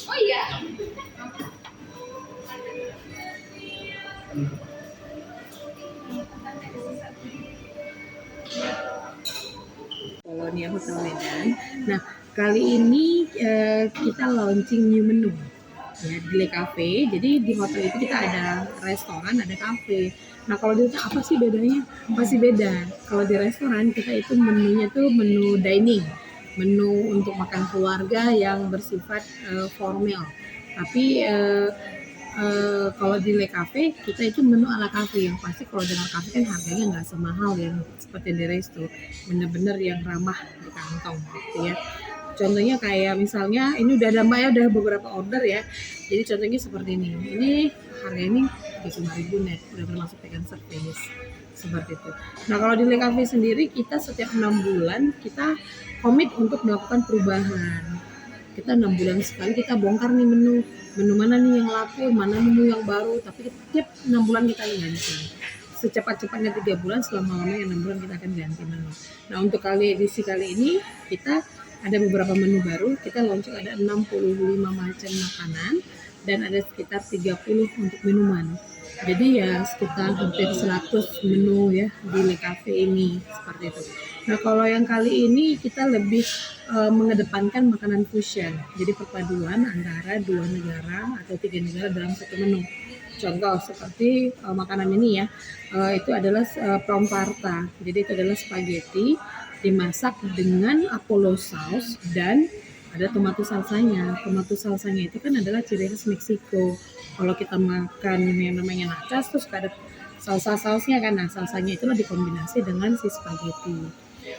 Oh iya. Kolonia Hotel Medan. Nah, kali ini kita launching new menu ya di Le Cafe. Jadi di hotel itu kita ada restoran, ada cafe. Nah, kalau di hotel apa sih bedanya? Pasti beda. Kalau di restoran kita itu menunya tuh menu dining, menu untuk makan keluarga yang bersifat formal. Tapi kalau di Le Cafe kita itu menu ala cafe, yang pasti kalau dengan cafe kan harganya nggak semahal yang seperti di resto, bener-bener yang ramah di kantong gitu ya. Contohnya kayak misalnya ini udah ada mbak ya, udah beberapa order ya. Jadi contohnya seperti ini harga ini 35.000 net, udah termasuk taken service seperti itu. Nah kalau di Le Cafe sendiri kita setiap 6 bulan kita komit untuk melakukan perubahan. Kita 6 bulan sekali kita bongkar nih menu mana nih yang laku, mana menu yang baru, tapi tiap 6 bulan kita ganti. Secepat-cepatnya 3 bulan, selama-lamanya 6 bulan kita akan ganti menu. Nah untuk edisi kali ini kita ada beberapa menu baru, kita launching ada 65 macam makanan dan ada sekitar 30 untuk minuman. Jadi ya sekitar hampir 100 menu ya di Le Cafe ini seperti itu. Nah kalau yang kali ini kita lebih mengedepankan makanan fusion. Jadi perpaduan antara 2 negara atau 3 negara dalam satu menu. Contoh seperti makanan ini ya, itu adalah prawn tarta. Jadi itu adalah spaghetti dimasak dengan Apollo sauce dan ada tomato salsanya. Tomato salsanya itu kan adalah ciri khas Meksiko. Kalau kita makan yang namanya nachos terus ada salsa-sausnya kan, nah salsanya itulah dikombinasi dengan si spaghetti.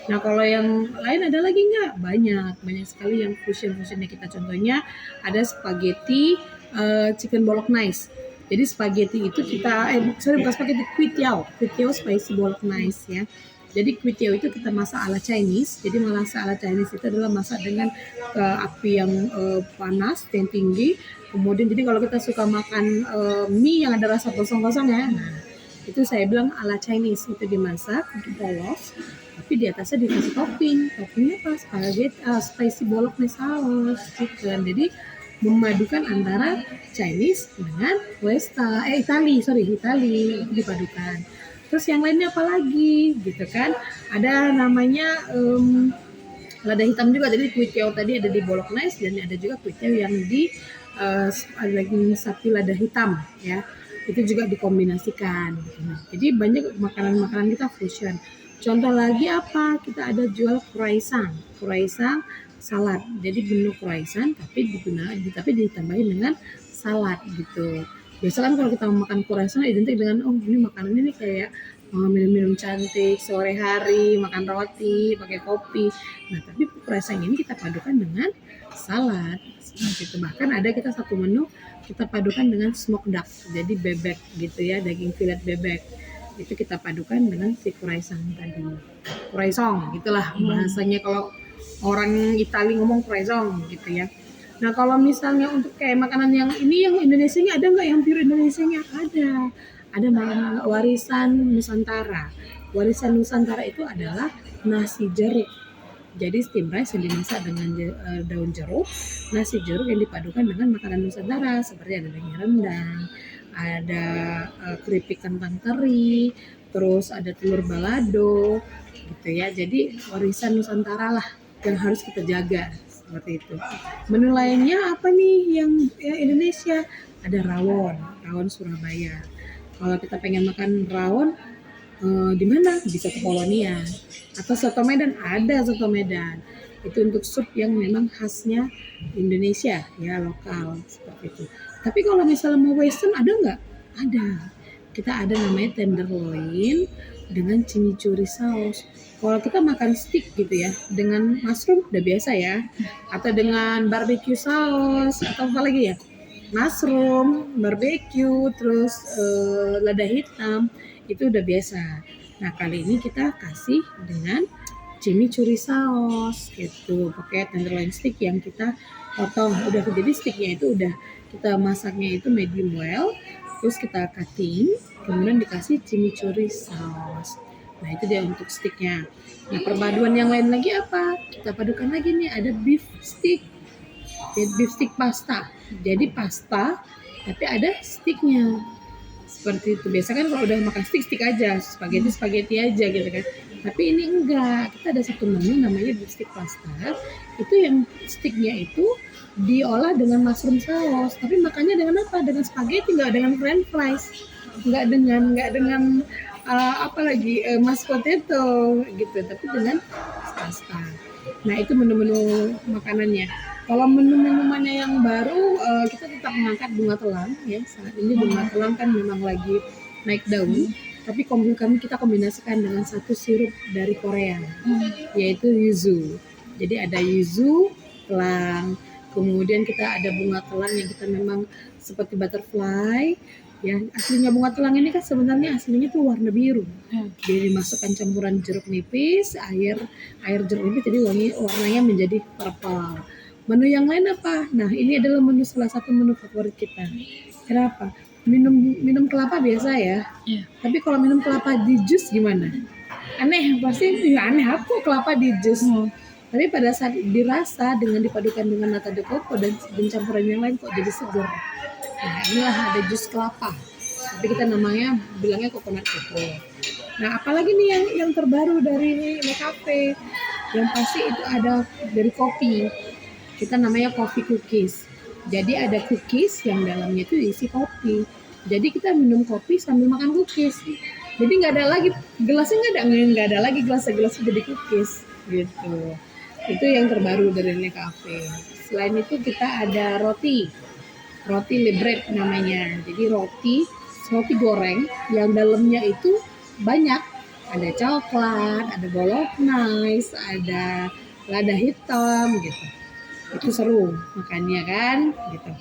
Nah kalau yang lain ada lagi nggak? Banyak sekali yang fusion-fusionnya kita. Contohnya ada spaghetti chicken bolognese. Jadi spaghetti itu kita, bukan spaghetti, kuitiao spicy bolognese ya. Jadi kuitiao itu kita masak ala Chinese. Jadi masak ala Chinese itu adalah masak dengan api yang panas, yang tinggi. Kemudian jadi kalau kita suka makan mie yang ada rasa kosong-kosong ya, nah itu saya bilang ala Chinese, itu dimasak polos, tapi di atasnya dikasih toppingnya apa? Spaghetti spicy bolognese sauce chicken. Jadi memadukan antara Chinese dengan Itali itu dipadukan. Terus yang lainnya apa lagi gitu kan? Ada namanya lada hitam juga. Jadi kuitiao tadi ada di bolognese dan ada juga kuitiao yang di daging sapi lada hitam ya. Itu juga dikombinasikan. Nah, jadi banyak makanan-makanan kita fusion. Contoh lagi apa? Kita ada jual croissant salad. Jadi menu croissant tapi ditambahin dengan salad gitu. Biasa kan kalau kita makan croissant identik dengan ini makanan ini kayak minum-minum cantik sore hari, makan roti, pakai kopi. Nah, tapi croissant ini kita padukan dengan salad. Gitu. Bahkan ada kita satu menu kita padukan dengan smoked duck. Jadi bebek gitu ya, daging filet bebek. Itu kita padukan dengan si croissant tadi. Croissant gitulah bahasanya kalau orang Itali ngomong croissant gitu ya. Nah kalau misalnya untuk kayak makanan yang ini yang Indonesianya ada nggak yang pure Indonesianya? Ada warisan Nusantara. Warisan Nusantara itu adalah nasi jeruk. Jadi steam rice yang dimasak dengan daun jeruk, nasi jeruk yang dipadukan dengan makanan Nusantara seperti ada daging rendang, ada keripik kentang teri, terus ada telur balado gitu ya. Jadi warisan Nusantara lah yang harus kita jaga seperti itu. Menu lainnya apa nih yang Indonesia? Ada rawon Surabaya. Kalau kita pengen makan rawon di mana? Bisa ke Kolonia. Atau soto Medan, ada soto Medan. Itu untuk sup yang memang khasnya Indonesia ya, lokal seperti itu. Tapi kalau misalnya mau western ada nggak? Ada. kita ada namanya tenderloin dengan chimichurri sauce. Kalau kita makan steak gitu ya, dengan mushroom udah biasa ya, atau dengan barbecue sauce atau apa lagi ya, mushroom, barbecue, terus lada hitam itu udah biasa. Nah kali ini kita kasih dengan chimichurri sauce gitu, pakai tenderloin steak yang kita potong. Udah jadi steaknya itu udah kita masaknya itu medium well, terus kita cutting, kemudian dikasih chimichurri sauce. Nah itu dia untuk sticknya. Nah perpaduan yang lain lagi apa? Kita padukan lagi nih, ada beef stick, beef stick pasta. Jadi pasta tapi ada sticknya. Seperti itu. Biasa kan kalau udah makan stick aja, spaghetti aja gitu kan. Tapi ini enggak. Kita ada satu menu namanya beef stick pasta. Itu yang sticknya itu diolah dengan mushroom sauce. Tapi makannya dengan apa? Dengan spaghetti, enggak dengan french fries. Enggak dengan apa lagi mashed potato gitu, tapi dengan pasta. Nah itu menu-menu makanannya. Kalau menu-menunya yang baru kita tetap mengangkat bunga telang ya. Saat ini bunga telang kan memang lagi naik daun, tapi kami kita kombinasikan dengan satu sirup dari Korea, yaitu yuzu. Jadi ada yuzu, telang, kemudian kita ada bunga telang yang kita memang seperti butterfly. Ya, aslinya bunga telang ini kan sebenarnya aslinya tuh warna biru. Dia dimasukkan campuran jeruk nipis, air jeruk nipis, jadi warnanya menjadi purple. Menu yang lain apa? Nah, ini adalah salah satu menu favorit kita. Kenapa? Minum kelapa biasa ya. Tapi kalau minum kelapa di jus gimana? Aneh, pasti ya aneh, aku kelapa di jus. Tapi pada saat dirasa dengan dipadukan dengan nata de coco dan campuran yang lain kok jadi segar. Nah inilah ada jus kelapa, tapi kita namanya bilangnya coconut coco. Nah apalagi nih yang terbaru dari Le Cafe, yang pasti itu ada dari kopi. Kita namanya coffee cookies. Jadi ada cookies yang dalamnya itu isi kopi. Jadi kita minum kopi sambil makan cookies. Jadi nggak ada lagi gelasnya, nggak ada lagi gelasnya jadi cookies gitu. Itu yang terbaru dari Le Cafe. Selain itu kita ada roti le bread namanya. Jadi roti goreng yang dalamnya itu banyak. Ada coklat, ada bolognese, ada lada hitam gitu. Itu seru makannya kan gitu.